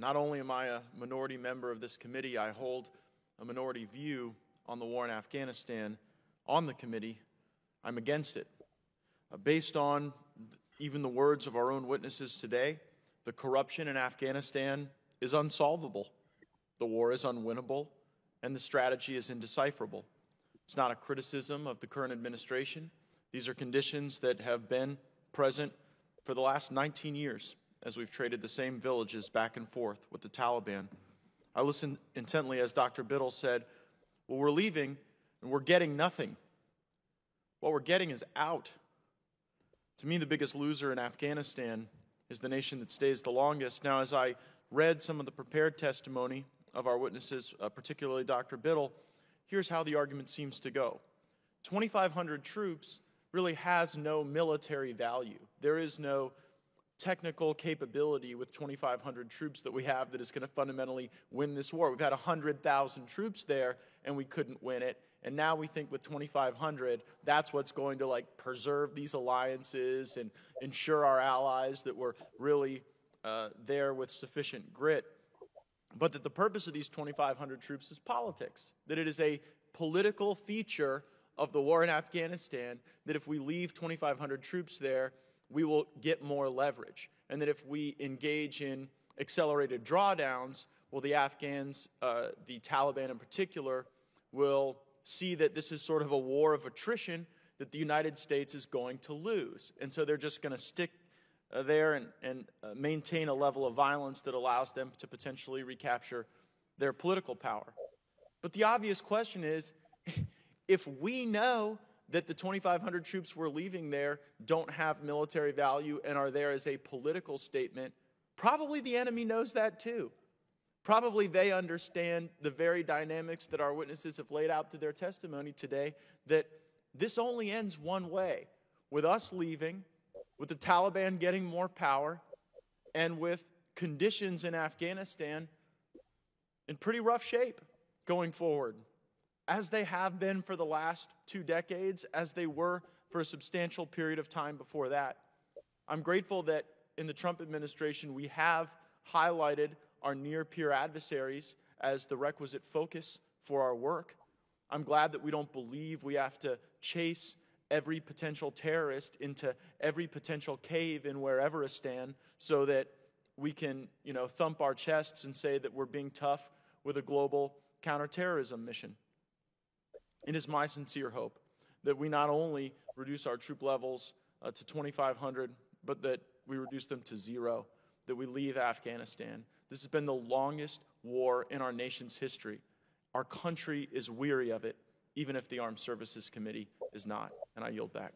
Not only am I a minority member of this committee, I hold a minority view on the war in Afghanistan on the committee. I'm against it. Based on even the words of our own witnesses today, the corruption in Afghanistan is unsolvable. The war is unwinnable, and the strategy is indecipherable. It's not a criticism of the current administration. These are conditions that have been present for the last 19 years as we've traded the same villages back and forth with the Taliban. I listened intently as Dr. Biddle said, well, we're leaving and we're getting nothing. What we're getting is out. To me, the biggest loser in Afghanistan is the nation that stays the longest. Now, as I read some of the prepared testimony of our witnesses, particularly Dr. Biddle, here's how the argument seems to go. 2,500 troops really has no military value. There is no technical capability with 2,500 troops that we have that is going to fundamentally win this war. We've had 100,000 troops there, and we couldn't win it. And now we think with 2,500, that's what's going to preserve these alliances and ensure our allies that we're really there with sufficient grit. But that the purpose of these 2,500 troops is politics, that it is a political feature of the war in Afghanistan, that if we leave 2,500 troops there, we will get more leverage. And that if we engage in accelerated drawdowns, well, the Afghans, the Taliban in particular, will see that this is sort of a war of attrition that the United States is going to lose. And so they're just going to stick there and maintain a level of violence that allows them to potentially recapture their political power. But the obvious question is, if we know that the 2,500 troops we're leaving there don't have military value and are there as a political statement, probably the enemy knows that too. Probably they understand the very dynamics that our witnesses have laid out through their testimony today, that this only ends one way, with us leaving, with the Taliban getting more power, and with conditions in Afghanistan in pretty rough shape going forward, as they have been for the last 2 decades, as they were for a substantial period of time before that. I'm grateful that in the Trump administration we have highlighted our near-peer adversaries as the requisite focus for our work. I'm glad that we don't believe we have to chase every potential terrorist into every potential cave in Whereveristan so that we can, thump our chests and say that we're being tough with a global counterterrorism mission. It is my sincere hope that we not only reduce our troop levels to 2,500, but that we reduce them to 0, that we leave Afghanistan. This has been the longest war in our nation's history. Our country is weary of it, even if the Armed Services Committee is not. And I yield back.